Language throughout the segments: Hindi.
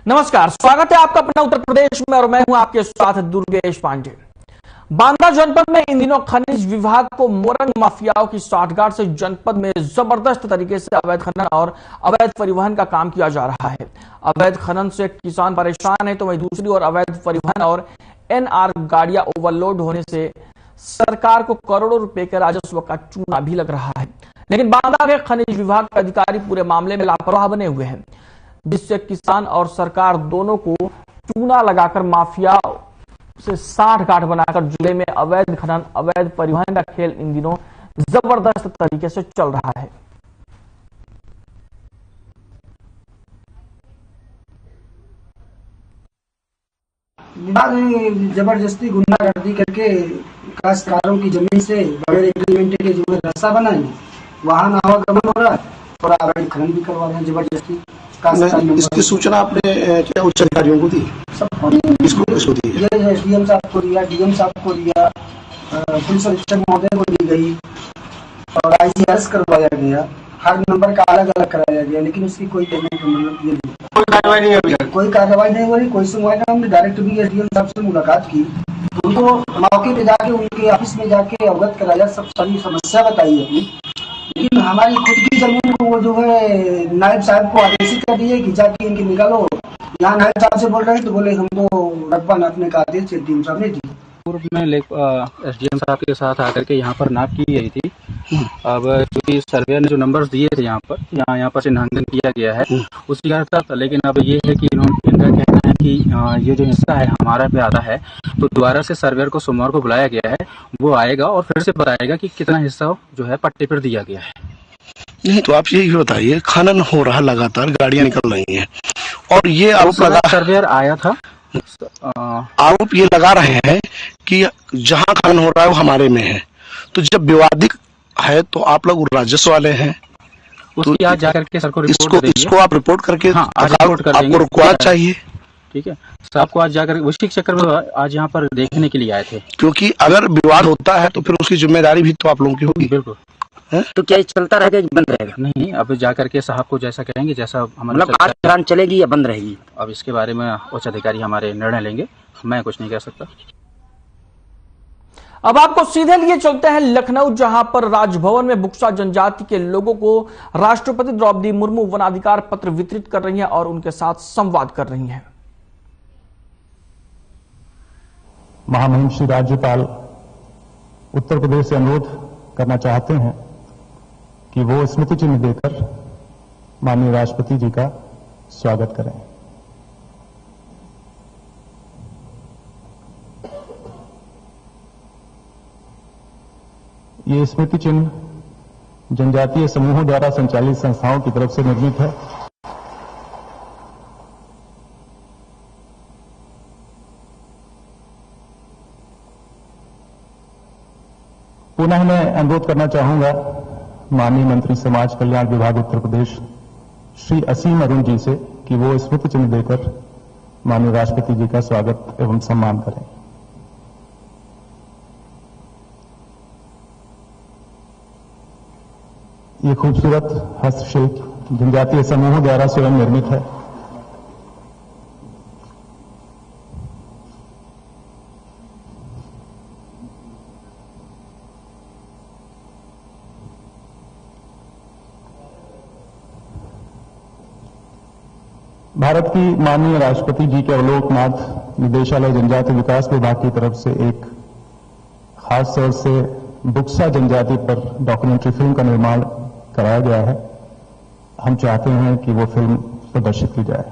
नमस्कार, स्वागत है आपका अपना उत्तर प्रदेश में और मैं हूं आपके साथ दुर्गेश पांडे। बांदा जनपद में इन दिनों खनिज विभाग को मोरंग माफियाओं की साठगांठ से जनपद में जबरदस्त तरीके से अवैध खनन और अवैध परिवहन का काम किया जा रहा है। अवैध खनन से किसान परेशान है तो वहीं दूसरी ओर अवैध परिवहन और एनआर गाड़ियां ओवरलोड होने से सरकार को करोड़ों रुपए के राजस्व का चूना भी लग रहा है। लेकिन बांदा के खनिज विभाग के अधिकारी पूरे मामले में लापरवाह बने हुए हैं, जिससे किसान और सरकार दोनों को चूना लगाकर माफिया से साठगांठ बनाकर जिले में अवैध खनन अवैध परिवहन का खेल इन दिनों जबरदस्त तरीके से चल रहा है। विभाग ने जबरदस्ती गुंडागर्दी करके काश्तकारों की जमीन से बगैर एग्रीमेंट के जो है रास्ता बनाए, वाहन आवागमन हो रहा है और अवैध खनन भी करवा रहे हैं जबरदस्ती। इसकी सूचना आपने क्या उच्च अधिकारियों को दी? सबको दी। किसको दी? ये एसडीएम साहब को दिया, डीएम साहब को दिया, पुलिस अधीक्षक महोदय को दी गई और आईसीआरएस करवाया गया। हर नंबर का अलग अलग कराया गया, लेकिन उसकी कोई पेमेंट मतलब कोई कार्रवाई नहीं हुई। कोई कार्रवाई नहीं हो रही, कोई सुनवाई नहीं। हमने डायरेक्ट भी एसडीएम साहब से मुलाकात की, उनको मौके पे जाके उनके ऑफिस में जाके अवगत कराया, सब सारी समस्या बताई अपनी। लेकिन हमारी खुद की जमीन को वो जो है नायब साहब को आदेशित कर दिए कि जाके इनकी निकालो। यहाँ नायब साहब से बोल रहे हैं तो बोले हमको रकबा नापने का आदेश एसडीएम साहब ने दिया। पूर्व में एसडीएम साहब के साथ आकर के यहाँ पर नाप की गई थी। अब क्योंकि सर्वे ने जो नंबर्स दिए थे यहाँ पर चिन्हांकन किया गया है उसी का था। लेकिन अब ये है कि इनका कहना है कि ये जो हिस्सा है हमारा पे आता है, तो दोबारा से सर्वेयर को सोमवार को बुलाया गया है, वो आएगा और फिर से बताएगा कि कितना हिस्सा जो है पट्टे पर दिया गया है। नहीं तो आप यही बताइए, खनन हो रहा लगातार, गाड़ियां निकल रही हैं और ये आरोप लगा, सर्वेयर आया था, आरोप ये लगा रहे हैं कि जहां खनन हो रहा है वो हमारे में है। तो जब विवादित है तो आप लोग राजस्व वाले हैं, उसकी आज जाकर के सर को रिपोर्ट इसको आप रिपोर्ट करके आपको रुकवाना चाहिए। ठीक है, साहब को आज जाकर उसी चक्कर में आज यहाँ पर देखने के लिए आए थे, क्योंकि अगर विवाद होता है तो फिर उसकी जिम्मेदारी भी तो आप लोगों की होगी। बिल्कुल। तो क्या ये चलता रहेगा, बंद रहेगा? नहीं, अब जाकर के साहब को जैसा कहेंगे, जैसा मतलब आज दौरान चलेगी या बंद रहेगी? अब इसके बारे में उच्च अधिकारी हमारे निर्णय लेंगे, मैं कुछ नहीं कह सकता। अब आपको सीधे लिए चलते हैं लखनऊ, जहां पर राजभवन में बुक्सा जनजाति के लोगों को राष्ट्रपति द्रौपदी मुर्मू वनाधिकार पत्र वितरित कर रही हैं और उनके साथ संवाद कर रही हैं। महामहिम श्री राज्यपाल उत्तर प्रदेश से अनुरोध करना चाहते हैं कि वो स्मृति चिन्ह देकर माननीय राष्ट्रपति जी का स्वागत करें। ये स्मृति चिन्ह जनजातीय समूहों द्वारा संचालित संस्थाओं की तरफ से निर्मित है। पुनः मैं अनुरोध करना चाहूंगा माननीय मंत्री समाज कल्याण विभाग उत्तर प्रदेश श्री असीम अरुण जी से कि वो स्मृति चिन्ह देकर माननीय राष्ट्रपति जी का स्वागत एवं सम्मान करें। ये खूबसूरत हस्तशिल्प जनजातीय समूहों द्वारा स्वयं निर्मित है। भारत की माननीय राष्ट्रपति जी के अवलोकनाथ निदेशालय जनजाति विकास विभाग की तरफ से एक खास तौर से बुक्सा जनजाति पर डॉक्यूमेंट्री फिल्म का निर्माण कराया गया है। हम चाहते हैं कि वो फिल्म प्रदर्शित की जाए।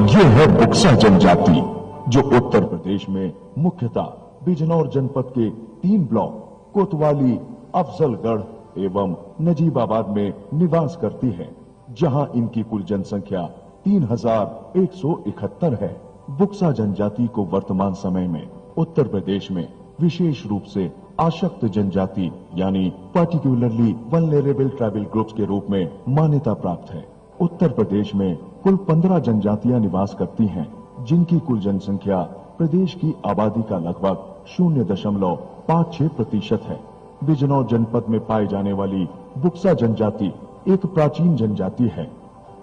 ये है बुक्सा जनजाति जो उत्तर प्रदेश में मुख्यतः बिजनौर जनपद के 3 ब्लॉक कोतवाली, अफजलगढ़ एवं नजीबाबाद में निवास करती है, जहां इनकी कुल जनसंख्या 3171 है। बुक्सा जनजाति को वर्तमान समय में उत्तर प्रदेश में विशेष रूप से आशक्त जनजाति यानी पार्टिकुलरली वल्नरेबल ट्राइबल ग्रुप्स के रूप में मान्यता प्राप्त है। उत्तर प्रदेश में कुल 15 जनजातियां निवास करती हैं, जिनकी कुल जनसंख्या प्रदेश की आबादी का लगभग 0.56% है। बिजनौर जनपद में पाई जाने वाली बुक्सा जनजाति एक प्राचीन जनजाति है।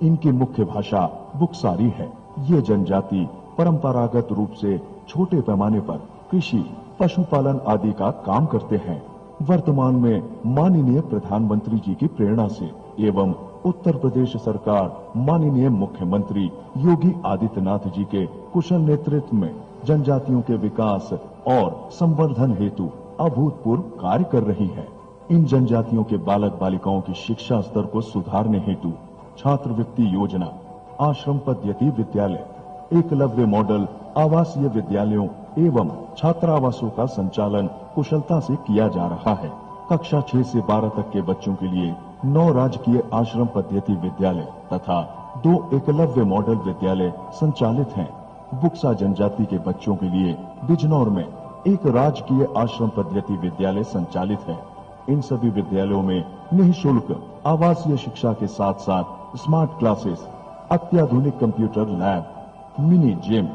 इनकी मुख्य भाषा बुक्सारी है। ये जनजाति परंपरागत रूप से छोटे पैमाने पर कृषि, पशुपालन आदि का काम करते हैं। वर्तमान में माननीय प्रधानमंत्री जी की प्रेरणा से एवं उत्तर प्रदेश सरकार माननीय मुख्यमंत्री योगी आदित्यनाथ जी के कुशल नेतृत्व में जनजातियों के विकास और संवर्धन हेतु अभूतपूर्व कार्य कर रही है। इन जनजातियों के बालक बालिकाओं की शिक्षा स्तर को सुधारने हेतु छात्रवृत्ति योजना, आश्रम पद्धति विद्यालय, एकलव्य मॉडल आवासीय विद्यालयों एवं छात्रावासों का संचालन कुशलता से किया जा रहा है। कक्षा 6 से 12 तक के बच्चों के लिए 9 राजकीय आश्रम पद्धति विद्यालय तथा 2 एकलव्य मॉडल विद्यालय संचालित हैं। बुक्सा जनजाति के बच्चों के लिए बिजनौर में एक राजकीय आश्रम पद्धति विद्यालय संचालित है। इन सभी विद्यालयों में निःशुल्क आवासीय शिक्षा के साथ साथ स्मार्ट क्लासेस, अत्याधुनिक computer lab, mini gym,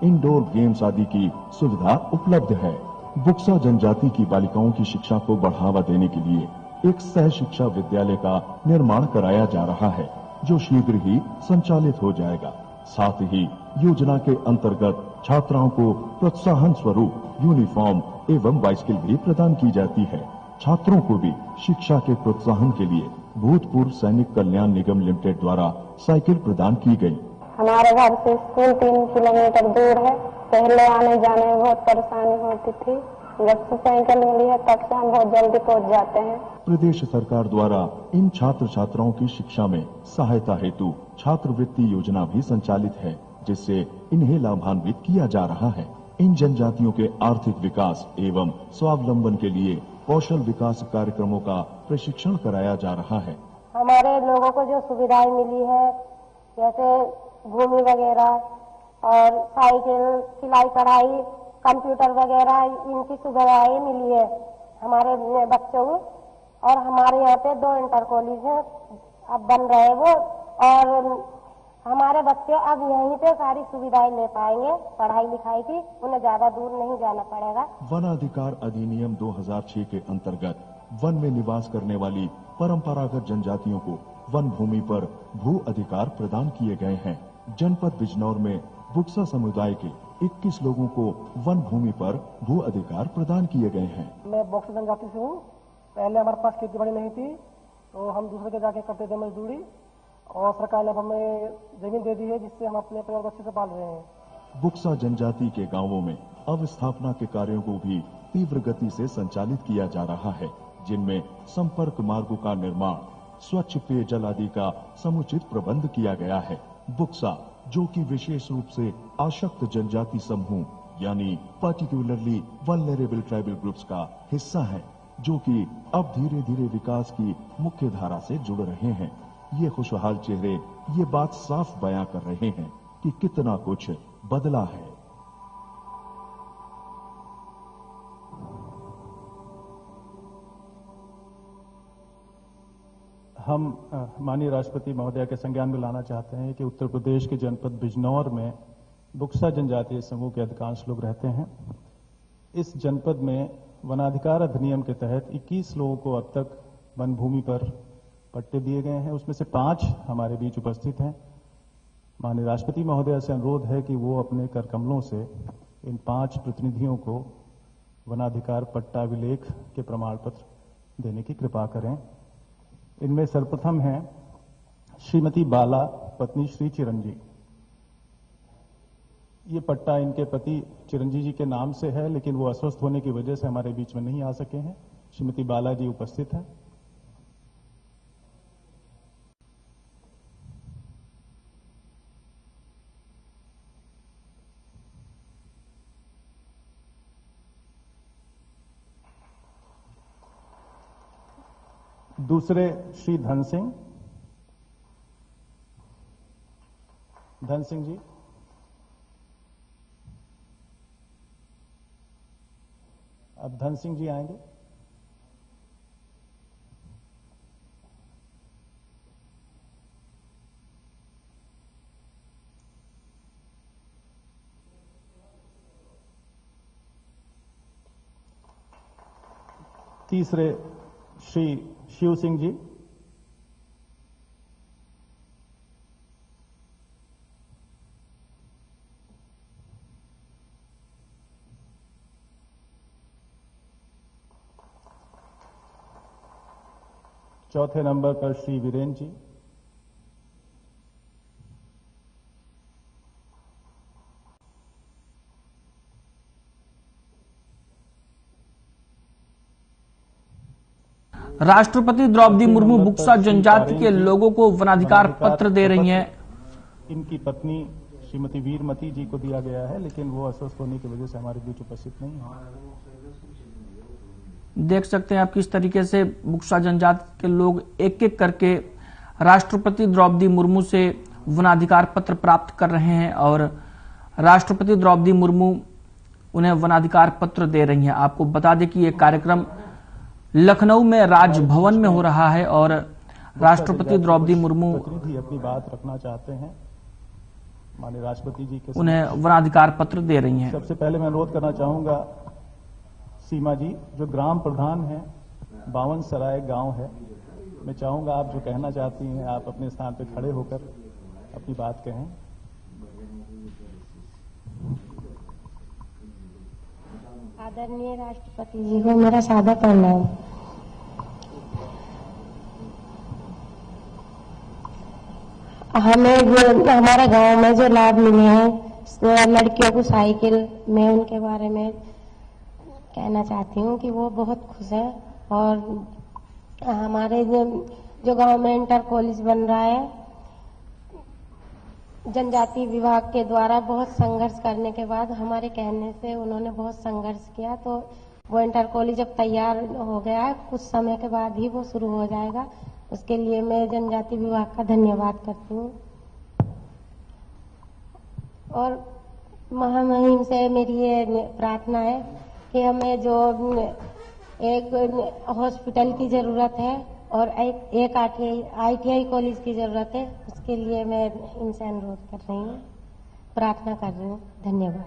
indoor games आदि की सुविधा उपलब्ध है। बुक्सा जनजाति की बालिकाओं की शिक्षा को बढ़ावा देने के लिए एक सह शिक्षा विद्यालय का निर्माण कराया जा रहा है, जो शीघ्र ही संचालित हो जाएगा। साथ ही योजना के अंतर्गत छात्राओं को प्रोत्साहन स्वरूप यूनिफॉर्म एवं बाइसिकल भी प्रदान की जाती है। छात्रों को भी शिक्षा के प्रोत्साहन के लिए भूतपूर्व सैनिक कल्याण निगम लिमिटेड द्वारा साइकिल प्रदान की गई। हमारे घर से स्कूल 3 किलोमीटर दूर है। पहले आने जाने में बहुत परेशानी होती थी। जब से साइकिल मिली है तब से हम बहुत जल्दी पहुंच जाते हैं। प्रदेश सरकार द्वारा इन छात्र छात्राओं की शिक्षा में सहायता हेतु छात्रवृत्ति योजना भी संचालित है, जिससे इन्हें लाभान्वित किया जा रहा है। इन जनजातियों के आर्थिक विकास एवं स्वावलंबन के लिए कौशल विकास कार्यक्रमों का प्रशिक्षण कराया जा रहा है। हमारे लोगों को जो सुविधाएं मिली है, जैसे भूमि वगैरह और साइकिल, सिलाई कढ़ाई, कंप्यूटर वगैरह, इनकी सुविधाएं मिली है हमारे बच्चों को। और हमारे यहाँ पे 2 इंटर कॉलेज है, अब बन रहे वो, और हमारे बच्चे अब यहीं पे सारी सुविधाएं ले पाएंगे पढ़ाई लिखाई की। उन्हें ज्यादा दूर नहीं जाना पड़ेगा। वन अधिकार अधिनियम 2006 के अंतर्गत वन में निवास करने वाली परंपरागत जनजातियों को वन भूमि पर भू अधिकार प्रदान किए गए हैं। जनपद बिजनौर में बुक्सा समुदाय के 21 लोगों को वन भूमि पर भू अधिकार प्रदान किए गए हैं। मैं बुक्सा जनजाति से हूँ। पहले हमारे पास खेती बाड़ी नहीं थी, तो हम दूसरे के जाके करते थे मजदूरी, और सरकार ने हमें जमीन दे दी है, जिससे हम अपने परिवार को अच्छे से पाल रहे हैं। बुक्सा जनजाति के गांवों में अवस्थापना के कार्यों को भी तीव्र गति से संचालित किया जा रहा है, जिनमें संपर्क मार्गों का निर्माण, स्वच्छ पेयजल आदि का समुचित प्रबंध किया गया है। बुक्सा, जो कि विशेष रूप से आशक्त जनजाति समूह यानी पर्टिकुलरली वल्नरेबल ट्राइबल ग्रुप्स का हिस्सा है, जो कि अब धीरे धीरे विकास की मुख्य धारा से जुड़ रहे हैं। ये खुशहाल चेहरे ये बात साफ बयां कर रहे हैं कि कितना कुछ बदला है। हम माननीय राष्ट्रपति महोदय के संज्ञान में लाना चाहते हैं कि उत्तर प्रदेश के जनपद बिजनौर में बुक्सा जनजातीय समूह के अधिकांश लोग रहते हैं। इस जनपद में वनाधिकार अधिनियम के तहत 21 लोगों को अब तक वन भूमि पर पट्टे दिए गए हैं। उसमें से 5 हमारे बीच उपस्थित हैं। माननीय राष्ट्रपति महोदय से अनुरोध है कि वो अपने कर कमलों से इन 5 प्रतिनिधियों को वनाधिकार पट्टा अभिलेख के प्रमाण पत्र देने की कृपा करें। इनमें सर्वप्रथम हैं श्रीमती बाला, पत्नी श्री चिरंजी। ये पट्टा इनके पति चिरंजी जी के नाम से है, लेकिन वो अस्वस्थ होने की वजह से हमारे बीच में नहीं आ सके हैं। श्रीमती बाला जी उपस्थित हैं। दूसरे श्री धन सिंह जी। अब धन सिंह जी आएंगे। तीसरे श्री शिव सिंह जी। चौथे नंबर पर श्री वीरेंद्र जी। राष्ट्रपति द्रौपदी मुर्मू बुक्सा जनजाति के लोगों को वनाधिकार पत्र दे रही हैं। इनकी पत्नी श्रीमती वीरमती जी को दिया गया है, लेकिन वो अस्वस्थ होने की वजह से हमारे बीच उपस्थित नहीं है। देख सकते हैं आप किस तरीके से बुक्सा जनजाति के लोग एक एक करके राष्ट्रपति द्रौपदी मुर्मू से वनाधिकार पत्र प्राप्त कर रहे हैं और राष्ट्रपति द्रौपदी मुर्मू उन्हें वनाधिकार पत्र दे रही हैं। आपको बता दें कि यह कार्यक्रम लखनऊ में राजभवन में हो रहा है और राष्ट्रपति द्रौपदी मुर्मू अपनी बात रखना चाहते हैं, माननीय राष्ट्रपति जी के उन्हें वनाधिकार पत्र दे रही हैं। सबसे पहले मैं अनुरोध करना चाहूंगा सीमा जी, जो ग्राम प्रधान है, बावन सराय गांव है, मैं चाहूंगा आप जो कहना चाहती हैं आप अपने स्थान पर खड़े होकर अपनी बात कहें। आदरणीय राष्ट्रपति जी को मेरा सादर प्रणाम। हमें जो हमारे गांव में जो लाभ मिले हैं लड़कियों को साइकिल, मैं उनके बारे में कहना चाहती हूँ कि वो बहुत खुश है। और हमारे जो गांव में इंटर कॉलेज बन रहा है, जनजाति विभाग के द्वारा बहुत संघर्ष करने के बाद हमारे कहने से उन्होंने बहुत संघर्ष किया, तो वो इंटर कॉलेज अब तैयार हो गया है। कुछ समय के बाद ही वो शुरू हो जाएगा। उसके लिए मैं जनजाति विभाग का धन्यवाद करती हूँ। और महामहिम से मेरी ये प्रार्थना है कि हमें जो एक हॉस्पिटल की जरूरत है और एक ITI कॉलेज की जरूरत है, उसके लिए मैं इनसे अनुरोध कर रही हूँ, प्रार्थना कर रही हूँ। धन्यवाद।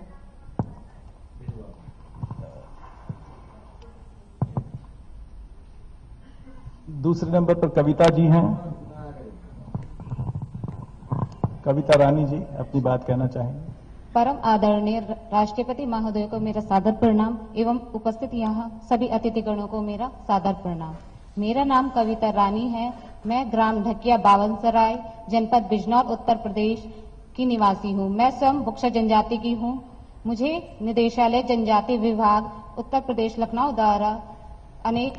दूसरे नंबर पर कविता जी हैं। कविता रानी जी अपनी बात कहना चाहेंगे। परम आदरणीय राष्ट्रपति महोदय को मेरा सादर प्रणाम एवं उपस्थित यहाँ सभी अतिथिगणों को मेरा सादर प्रणाम। मेरा नाम कविता रानी है। मैं ग्राम ढकिया बावनसराय, जनपद बिजनौर, उत्तर प्रदेश की निवासी हूँ। मैं स्वयं बुक्सा जनजाति की हूँ। मुझे निदेशालय जनजाति विभाग उत्तर प्रदेश लखनऊ द्वारा अनेक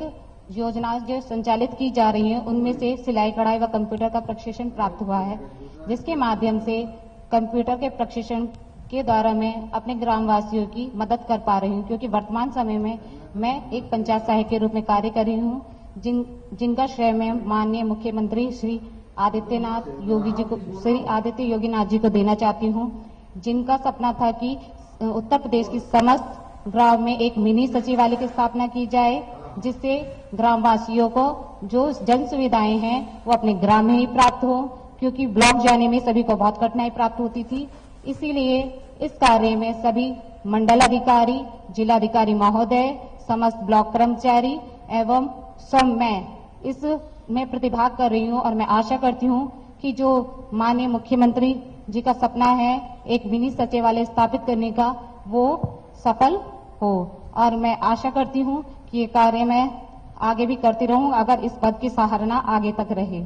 योजनाएं जो संचालित की जा रही हैं, उनमें से सिलाई कढ़ाई व कंप्यूटर का प्रशिक्षण प्राप्त हुआ है, जिसके माध्यम से कंप्यूटर के प्रशिक्षण के द्वारा मैं अपने ग्रामवासियों की मदद कर पा रही हूँ, क्योंकि वर्तमान समय में मैं एक पंचायत सहायक के रूप में कार्य कर रही हूँ, जिनका श्रेय मैं माननीय मुख्यमंत्री श्री आदित्य योगीनाथ जी को देना चाहती हूँ, जिनका सपना था कि उत्तर प्रदेश की समस्त गांव में एक मिनी सचिवालय की स्थापना की जाए, जिससे ग्रामवासियों को जो जन सुविधाएं हैं वो अपने ग्राम में ही प्राप्त हो, क्योंकि ब्लॉक जाने में सभी को बहुत कठिनाई प्राप्त होती थी। इसीलिए इस कार्य में सभी मंडल अधिकारी, जिलाधिकारी महोदय, समस्त ब्लॉक कर्मचारी एवं स्वयं मैं इसमें प्रतिभाग कर रही हूँ और मैं आशा करती हूँ कि जो माननीय मुख्यमंत्री जी का सपना है एक मिनी सचिवालय स्थापित करने का, वो सफल हो। और मैं आशा करती हूँ कि ये कार्य मैं आगे भी करती रहूँ अगर इस पद की सराहना आगे तक रहे।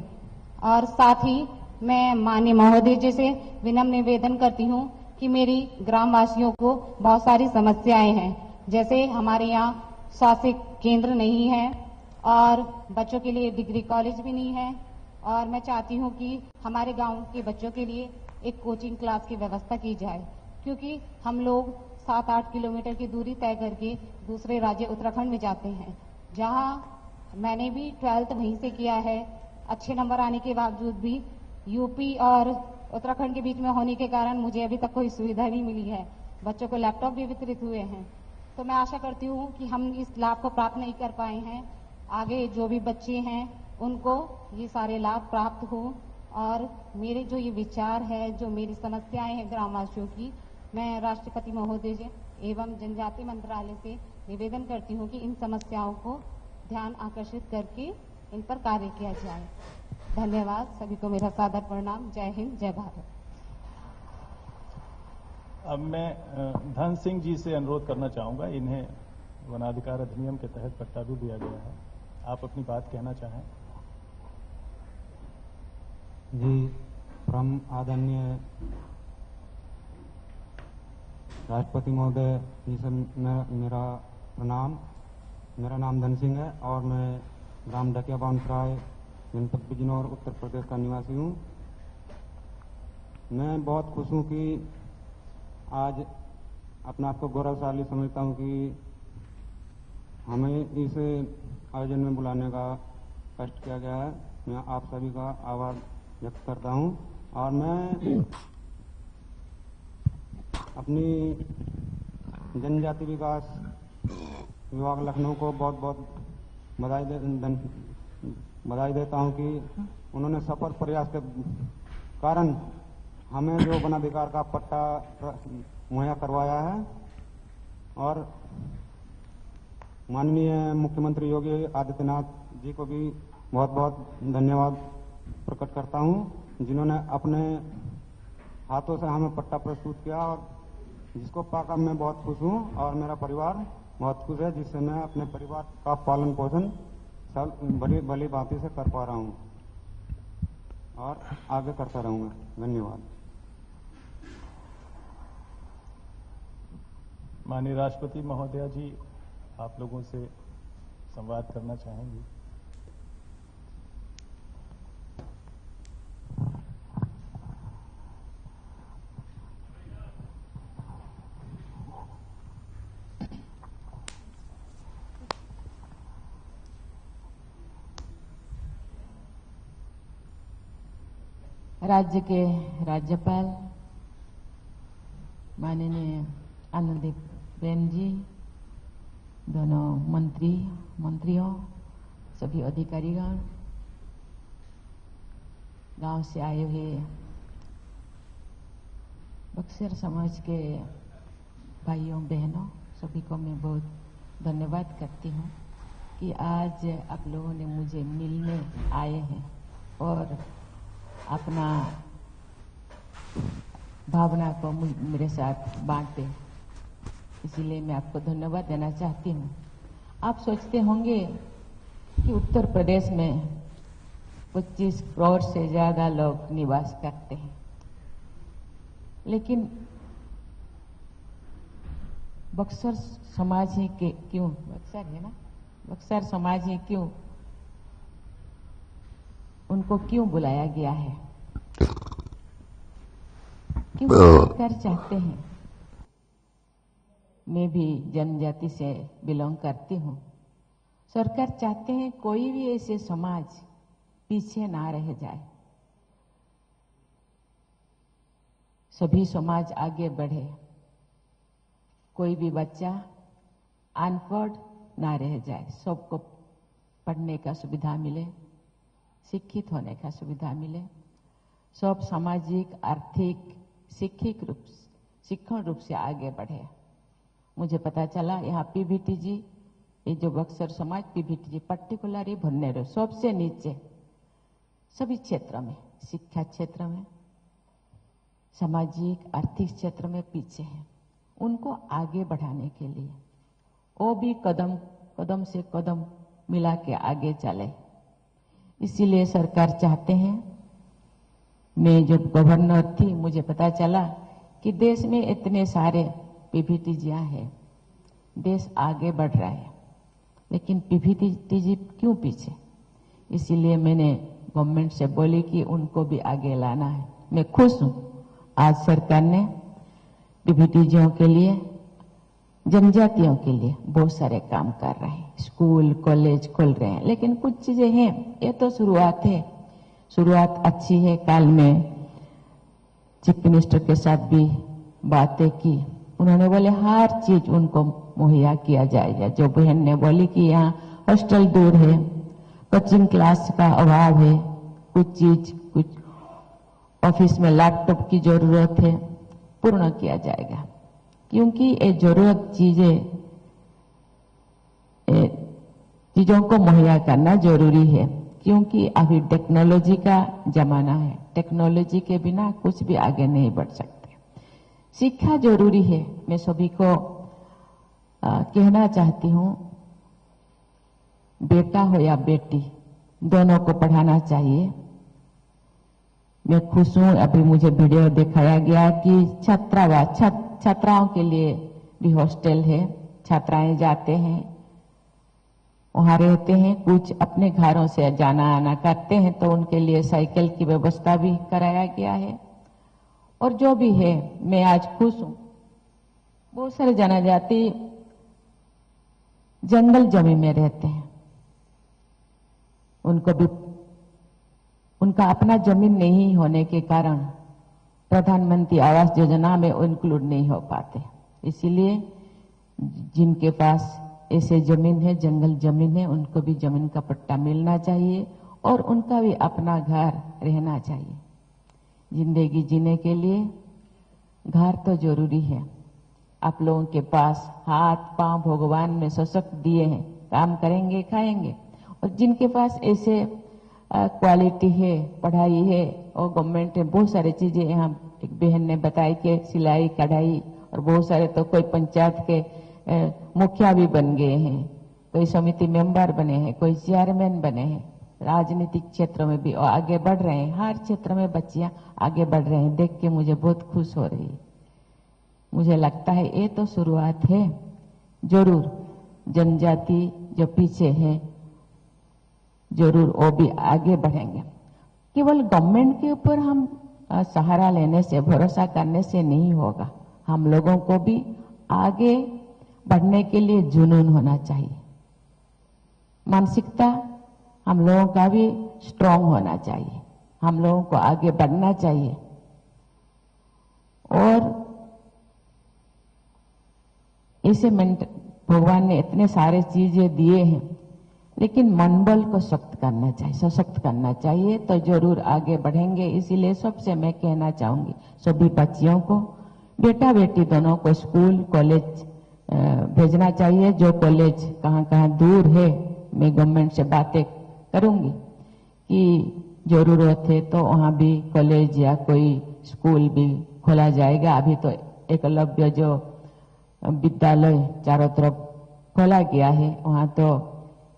और साथ ही मैं माननीय महोदय जी से विनम्र निवेदन करती हूँ कि मेरी ग्रामवासियों को बहुत सारी समस्याएं हैं, जैसे हमारे यहाँ स्वास्थ्य केंद्र नहीं है और बच्चों के लिए डिग्री कॉलेज भी नहीं है, और मैं चाहती हूँ कि हमारे गांव के बच्चों के लिए एक कोचिंग क्लास की व्यवस्था की जाए, क्योंकि हम लोग 7-8 किलोमीटर की दूरी तय करके दूसरे राज्य उत्तराखंड में जाते हैं, जहाँ मैंने भी 12th वहीं से किया है। अच्छे नंबर आने के बावजूद भी यूपी और उत्तराखंड के बीच में होने के कारण मुझे अभी तक कोई सुविधा नहीं मिली है। बच्चों को लैपटॉप भी वितरित हुए हैं, तो मैं आशा करती हूँ कि हम इस लाभ को प्राप्त नहीं कर पाए हैं, आगे जो भी बच्चे हैं उनको ये सारे लाभ प्राप्त हो। और मेरे जो ये विचार है, जो मेरी समस्याएं हैं ग्रामवासियों की, मैं राष्ट्रपति महोदय जी एवं जनजाति मंत्रालय से निवेदन करती हूँ कि इन समस्याओं को ध्यान आकर्षित करके इन पर कार्य किया जाए। धन्यवाद। सभी को मेरा सादर प्रणाम। जय हिंद, जय भारत। अब मैं धन सिंह जी से अनुरोध करना चाहूंगा, इन्हें वनाधिकार अधिनियम के तहत पट्टा भी दिया गया है, आप अपनी बात कहना चाहें। जी, परम आदरणीय राष्ट्रपति महोदय जी से मेरा प्रणाम। मेरा नाम धन सिंह है और मैं ग्राम ढकिया बांसराय, जनपद बिजनौर, उत्तर प्रदेश का निवासी हूँ। मैं बहुत खुश हूँ कि आज अपने आप को गौरवशाली समझता हूँ कि हमें इस आयोजन में बुलाने का कष्ट किया गया है। मैं आप सभी का आभार व्यक्त करता हूँ और मैं अपनी जनजाति विकास विभाग लखनऊ को बहुत बहुत बधाई देता हूं कि उन्होंने सफल प्रयास के कारण हमें जो वनाधिकार का पट्टा मुहैया करवाया है। और माननीय मुख्यमंत्री योगी आदित्यनाथ जी को भी बहुत बहुत धन्यवाद प्रकट करता हूं, जिन्होंने अपने हाथों से हमें पट्टा प्रस्तुत किया और जिसको पाकर मैं बहुत खुश हूं और मेरा परिवार बहुत खुश है, जिससे मैं अपने परिवार का पालन पोषण भली भांति से कर पा रहा हूं और आगे करता रहूंगा। धन्यवाद। माननीय राष्ट्रपति महोदया जी, आप लोगों से संवाद करना चाहेंगे। राज्य के राज्यपाल माननीय आनंदीबेन जी, दोनों मंत्रियों, सभी अधिकारीगण, गांव से आए हुए बक्सर समाज के भाइयों बहनों, सभी को मैं बहुत धन्यवाद करती हूँ कि आज आप लोगों ने मुझे मिलने आए हैं और अपना भावना को मेरे साथ बांटे, इसीलिए मैं आपको धन्यवाद देना चाहती हूँ। आप सोचते होंगे कि उत्तर प्रदेश में 25 करोड़ से ज्यादा लोग निवास करते हैं, लेकिन बक्सर समाज ही के क्यों, बक्सर है ना, बक्सर समाज ही क्यों, उनको क्यों बुलाया गया है? क्यों सरकार चाहते हैं, मैं भी जनजाति से बिलोंग करती हूँ, सरकार चाहते हैं कोई भी ऐसे समाज पीछे ना रह जाए, सभी समाज आगे बढ़े, कोई भी बच्चा अनपढ़ ना रह जाए, सबको पढ़ने का सुविधा मिले, शिक्षित होने का सुविधा मिले, सब सामाजिक, आर्थिक, शिक्षण रूप से आगे बढ़े। मुझे पता चला यहाँ पीबीटी जी, ये जो बक्सर समाज पीबीटी जी पर्टिकुलरली भन्नेरो सबसे नीचे, सभी क्षेत्र में, शिक्षा क्षेत्र में, सामाजिक आर्थिक क्षेत्र में पीछे है, उनको आगे बढ़ाने के लिए वो भी कदम से कदम मिला के आगे चले, इसीलिए सरकार चाहते हैं। मैं जब गवर्नर थी मुझे पता चला कि देश में इतने सारे पीबीटीजियां हैं, देश आगे बढ़ रहा है, लेकिन पीबीटीजी क्यों पीछे? इसीलिए मैंने गवर्नमेंट से बोली कि उनको भी आगे लाना है। मैं खुश हूं आज सरकार ने पीबीटीजियों के लिए, जनजातियों के लिए बहुत सारे काम कर रहे हैं, स्कूल कॉलेज खोल रहे हैं, लेकिन कुछ चीजें हैं, ये तो शुरुआत है, शुरुआत अच्छी है। कल मैं चीफ मिनिस्टर के साथ भी बातें की, उन्होंने बोले हर चीज उनको मुहैया किया जाएगा। जो बहन ने बोली कि यहाँ हॉस्टल दूर है, कोचिंग क्लास का अभाव है, कुछ ऑफिस में लैपटॉप की जरूरत है, पूर्ण किया जाएगा, क्योंकि ये जरूरत चीजें चीजों को मुहैया करना जरूरी है, क्योंकि अभी टेक्नोलॉजी का जमाना है। टेक्नोलॉजी के बिना कुछ भी आगे नहीं बढ़ सकते। शिक्षा जरूरी है। मैं सभी को कहना चाहती हूँ, बेटा हो या बेटी, दोनों को पढ़ाना चाहिए। मैं खुश हूँ, अभी मुझे वीडियो दिखाया गया कि छात्राओं के लिए भी हॉस्टल है। छात्राएं जाते हैं, वहां रहते हैं, कुछ अपने घरों से जाना आना करते हैं, तो उनके लिए साइकिल की व्यवस्था भी कराया गया है। और जो भी है, मैं आज खुश हूँ। बहुत सारे जनजाति जंगल जमीन में रहते हैं, उनको भी उनका अपना जमीन नहीं होने के कारण प्रधानमंत्री आवास योजना में इंक्लूड नहीं हो पाते। इसीलिए जिनके पास ऐसे जमीन है, जंगल जमीन है, उनको भी जमीन का पट्टा मिलना चाहिए और उनका भी अपना घर रहना चाहिए। जिंदगी जीने के लिए घर तो जरूरी है। आप लोगों के पास हाथ पांव भगवान ने सशक्त दिए हैं, काम करेंगे खाएंगे। और जिनके पास ऐसे क्वालिटी है, पढ़ाई है और गवर्नमेंट ने बहुत सारी चीजें, यहाँ एक बहन ने बताई कि सिलाई कढ़ाई, और बहुत सारे तो कोई पंचायत के मुखिया भी बन गए हैं, कोई समिति मेंबर बने हैं, कोई चेयरमैन बने हैं। राजनीतिक क्षेत्र में भी आगे बढ़ रहे हैं। हर क्षेत्र में बच्चियां आगे बढ़ रहे हैं। देख के मुझे बहुत खुश हो रही है। मुझे लगता है ये तो शुरुआत है। जरूर जनजाति जो पीछे है, जरूर वो भी आगे बढ़ेंगे। केवल गवर्नमेंट के ऊपर हम सहारा लेने से, भरोसा करने से नहीं होगा। हम लोगों को भी आगे बढ़ने के लिए जुनून होना चाहिए। मानसिकता हम लोगों का भी स्ट्रांग होना चाहिए। हम लोगों को आगे बढ़ना चाहिए। और इसे भगवान ने इतने सारे चीजें दिए हैं, लेकिन मनोबल को सख्त करना चाहिए, सशक्त करना चाहिए, तो जरूर आगे बढ़ेंगे। इसीलिए सबसे मैं कहना चाहूंगी, सभी बच्चियों को, बेटा बेटी दोनों को स्कूल कॉलेज भेजना चाहिए। जो कॉलेज कहाँ कहाँ दूर है, मैं गवर्नमेंट से बातें करूंगी कि जरूरत है तो वहाँ भी कॉलेज या कोई स्कूल भी खोला जाएगा। अभी तो एकलव्य जो विद्यालय चारों तरफ खोला गया है, वहाँ तो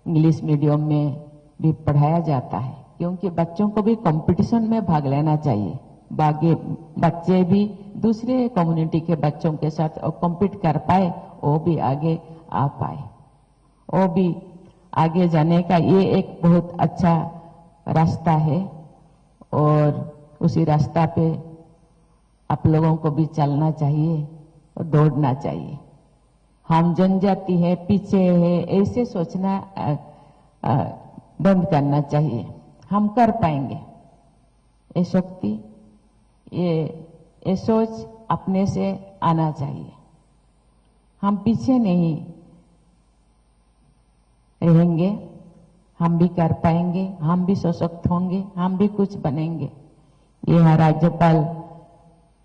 इंग्लिश मीडियम में भी पढ़ाया जाता है, क्योंकि बच्चों को भी कंपटीशन में भाग लेना चाहिए। बाकी बच्चे भी दूसरे कम्युनिटी के बच्चों के साथ कॉम्पीट कर पाए, वो भी आगे आ पाए। वो भी आगे जाने का ये एक बहुत अच्छा रास्ता है, और उसी रास्ता पे आप लोगों को भी चलना चाहिए और दौड़ना चाहिए। हम जनजाति है, पीछे है, ऐसे सोचना बंद करना चाहिए। हम कर पाएंगे। ये शक्ति, ये सोच अपने से आना चाहिए। हम पीछे नहीं रहेंगे, हम भी कर पाएंगे, हम भी सशक्त होंगे, हम भी कुछ बनेंगे। यहाँ राज्यपाल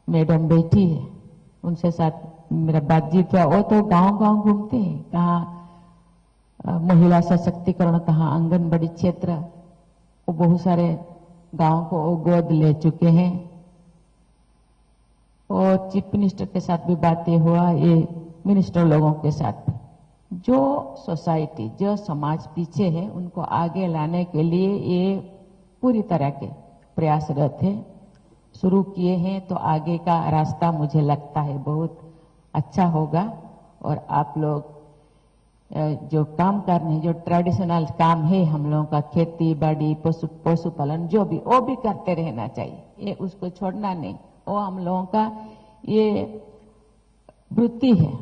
मैडम बैठी है, उनसे साथ मेरा बातचीत हुआ। वो तो गांव-गांव घूमते हैं, कहाँ महिला सशक्तिकरण, कहाँ आंगनबाड़ी क्षेत्र, वो बहुत सारे गांव को वो गोद ले चुके हैं। और चीफ मिनिस्टर के साथ भी बातें हुआ, ये मिनिस्टर लोगों के साथ भी। जो सोसाइटी, जो समाज पीछे है, उनको आगे लाने के लिए ये पूरी तरह के प्रयासरत है, शुरू किए हैं। तो आगे का रास्ता मुझे लगता है बहुत अच्छा होगा। और आप लोग जो काम कर रहे हैं, जो ट्रेडिशनल काम है हम लोगों का, खेती बाड़ी पशुपालन, जो भी, वो भी करते रहना चाहिए। ये उसको छोड़ना नहीं, वो हम लोगों का ये वृत्ति है।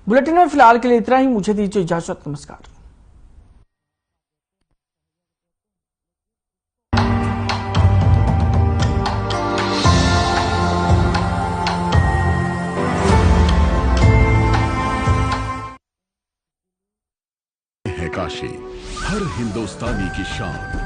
बुलेटिन में फिलहाल के लिए इतना ही। मुझे दीजिए इजाजत। नमस्कार। काशी, हर हिंदुस्तानी की शान।